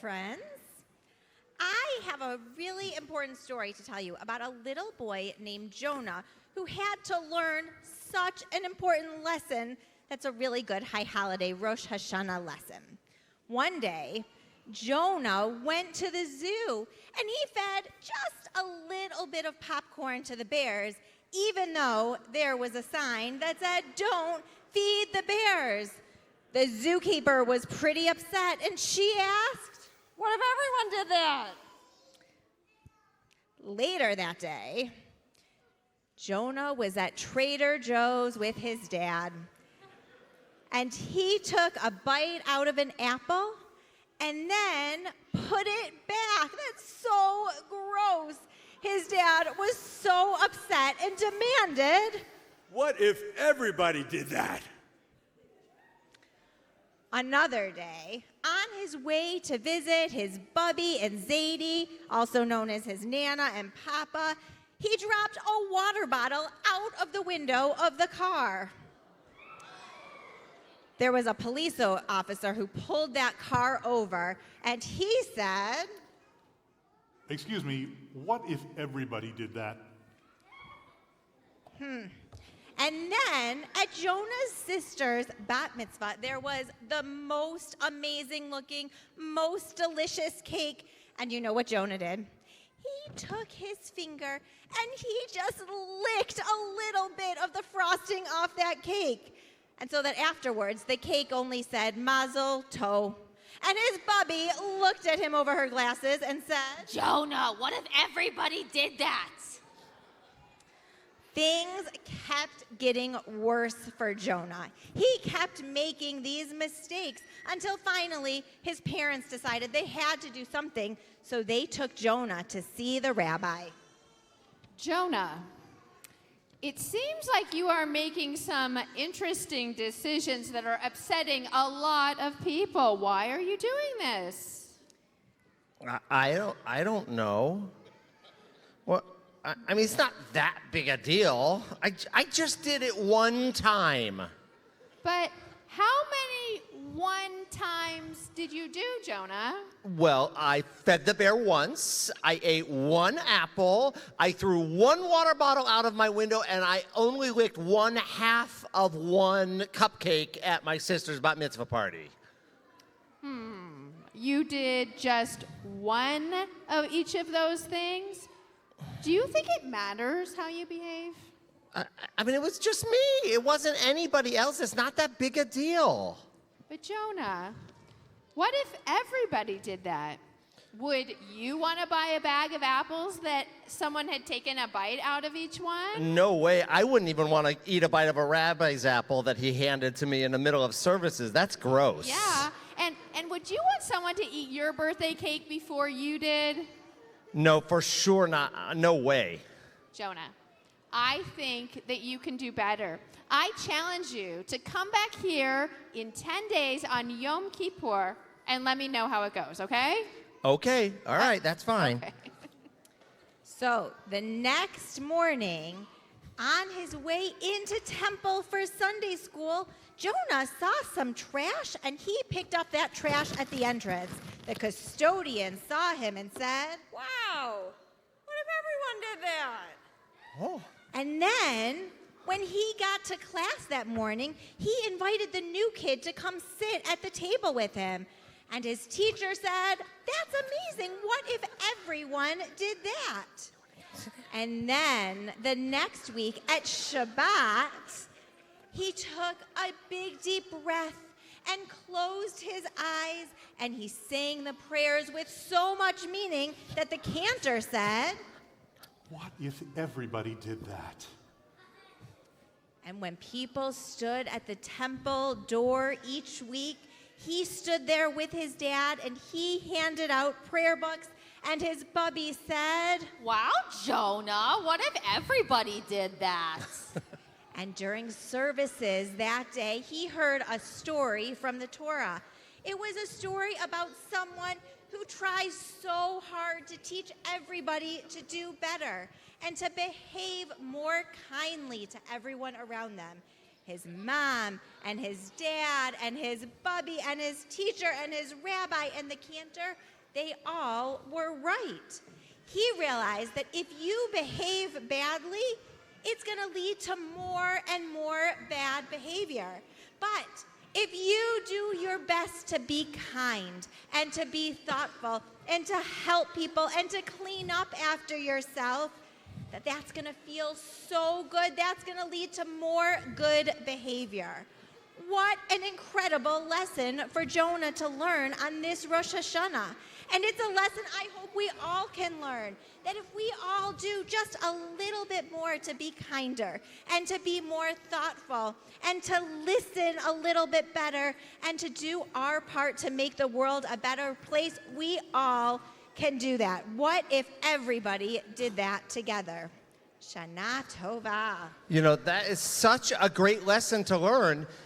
friends. I have a really important story to tell you about a little boy named Jonah who had to learn such an important lesson that's a really good high holiday Rosh Hashanah lesson. One day, Jonah went to the zoo and he fed just a little bit of popcorn to the bears, even though there was a sign that said, "Don't feed the bears." The zookeeper was pretty upset and she asked, "What if everyone did that?" Later that day, Jonah was at Trader Joe's with his dad, and he took a bite out of an apple and then put it back. That's so gross. His dad was so upset and demanded, "What if everybody did that?" Another day, on his way to visit his Bubby and Zadie, also known as his Nana and Papa, he dropped a water bottle out of the window of the car. There was a police officer who pulled that car over, and he said, "Excuse me, what if everybody did that?" And then at Jonah's sister's bat mitzvah, there was the most amazing looking, most delicious cake. And you know what Jonah did? He took his finger and he just licked a little bit of the frosting off that cake. And so that afterwards, the cake only said Mazel Tov. And his Bubby looked at him over her glasses and said, "Jonah, what if everybody did that?" Things kept getting worse for Jonah. He kept making these mistakes until finally his parents decided they had to do something, so they took Jonah to see the rabbi. Jonah, it seems like you are making some interesting decisions that are upsetting a lot of people. Why are you doing this? I don't know. Well, I mean, it's not that big a deal. I just did it one time. But how many one times did you do, Jonah? Well, I fed the bear once, I ate one apple, I threw one water bottle out of my window, and I only licked one half of one cupcake at my sister's bat mitzvah party. You did just one of each of those things? Do you think it matters how you behave? I mean, it was just me. It wasn't anybody else. It's not that big a deal. But Jonah, what if everybody did that? Would you want to buy a bag of apples that someone had taken a bite out of each one? No way. I wouldn't even want to eat a bite of a rabbi's apple that he handed to me in the middle of services. That's gross. Yeah, and would you want someone to eat your birthday cake before you did? No, for sure not. No way. Jonah, I think that you can do better. I challenge you to come back here in 10 days on Yom Kippur and let me know how it goes, okay? Okay. All right. That's fine. Okay. So the next morning, on his way into temple for Sunday school, Jonah saw some trash and he picked up that trash at the entrance. The custodian saw him and said, Wow, what if everyone did that? Oh. and then when he got to class that morning, he invited the new kid to come sit at the table with him. And his teacher said, "That's amazing. What if everyone did that?" And then the next week at Shabbat, he took a big deep breath and closed his eyes, and he sang the prayers with so much meaning that the cantor said, What if everybody did that? and when people stood at the temple door each week, he stood there with his dad and he handed out prayer books, and his Bubby said, Wow, Jonah, what if everybody did that? and during services that day, he heard a story from the Torah. It was a story about someone who tries so hard to teach everybody to do better and to behave more kindly to everyone around them. his mom and his dad and his bubby and his teacher and his rabbi and the cantor, they all were right. He realized that if you behave badly, it's going to lead to more and more bad behavior. But if you do your best to be kind and to be thoughtful and to help people and to clean up after yourself, that's going to feel so good. That's going to lead to more good behavior. What an incredible lesson for Jonah to learn on this Rosh Hashanah. And it's a lesson I hope we all can learn, that if we all do just a little bit more to be kinder and to be more thoughtful and to listen a little bit better and to do our part to make the world a better place, we all can do that. What if everybody did that together? Shana Tova. You know, that is such a great lesson to learn.